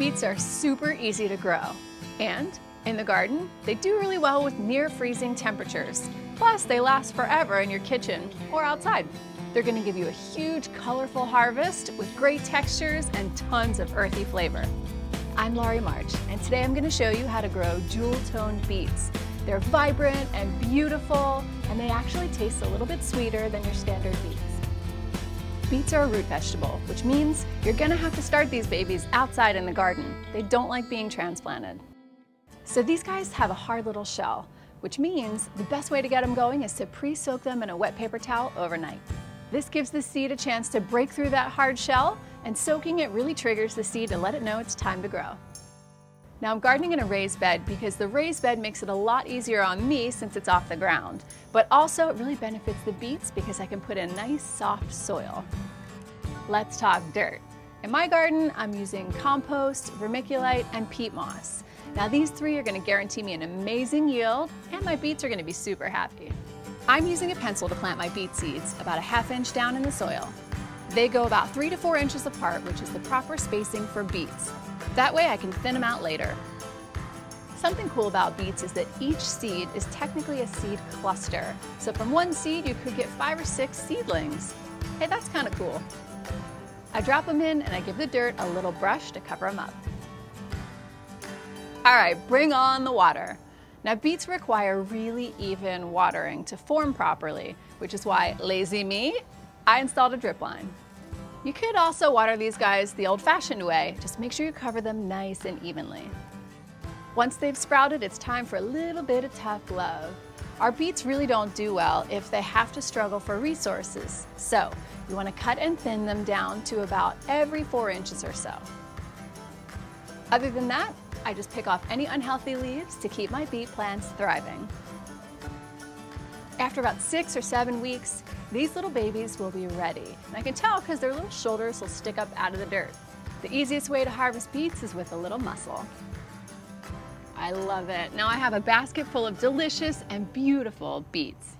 Beets are super easy to grow, and in the garden, they do really well with near freezing temperatures. Plus, they last forever in your kitchen or outside. They're going to give you a huge, colorful harvest with great textures and tons of earthy flavor. I'm Laurie March, and today I'm going to show you how to grow jewel-toned beets. They're vibrant and beautiful, and they actually taste a little bit sweeter than your standard beets. Beets are a root vegetable, which means you're going to have to start these babies outside in the garden. They don't like being transplanted. So these guys have a hard little shell, which means the best way to get them going is to pre-soak them in a wet paper towel overnight. This gives the seed a chance to break through that hard shell, and soaking it really triggers the seed to let it know it's time to grow. Now I'm gardening in a raised bed because the raised bed makes it a lot easier on me since it's off the ground, but also it really benefits the beets because I can put in nice soft soil. Let's talk dirt. In my garden, I'm using compost, vermiculite, and peat moss. Now these three are going to guarantee me an amazing yield, and my beets are going to be super happy. I'm using a pencil to plant my beet seeds about a ½ inch down in the soil. They go about 3 to 4 inches apart, which is the proper spacing for beets. That way I can thin them out later. Something cool about beets is that each seed is technically a seed cluster. So from one seed you could get 5 or 6 seedlings. Hey, that's kind of cool. I drop them in and I give the dirt a little brush to cover them up. All right, bring on the water. Now beets require really even watering to form properly, which is why, lazy me, I installed a drip line. You could also water these guys the old-fashioned way. Just make sure you cover them nice and evenly. Once they've sprouted, it's time for a little bit of tough love. Our beets really don't do well if they have to struggle for resources. So you want to cut and thin them down to about every 4 inches or so. Other than that, I just pick off any unhealthy leaves to keep my beet plants thriving. After about 6 or 7 weeks, these little babies will be ready. And I can tell because their little shoulders will stick up out of the dirt. The easiest way to harvest beets is with a little muscle. I love it. Now I have a basket full of delicious and beautiful beets.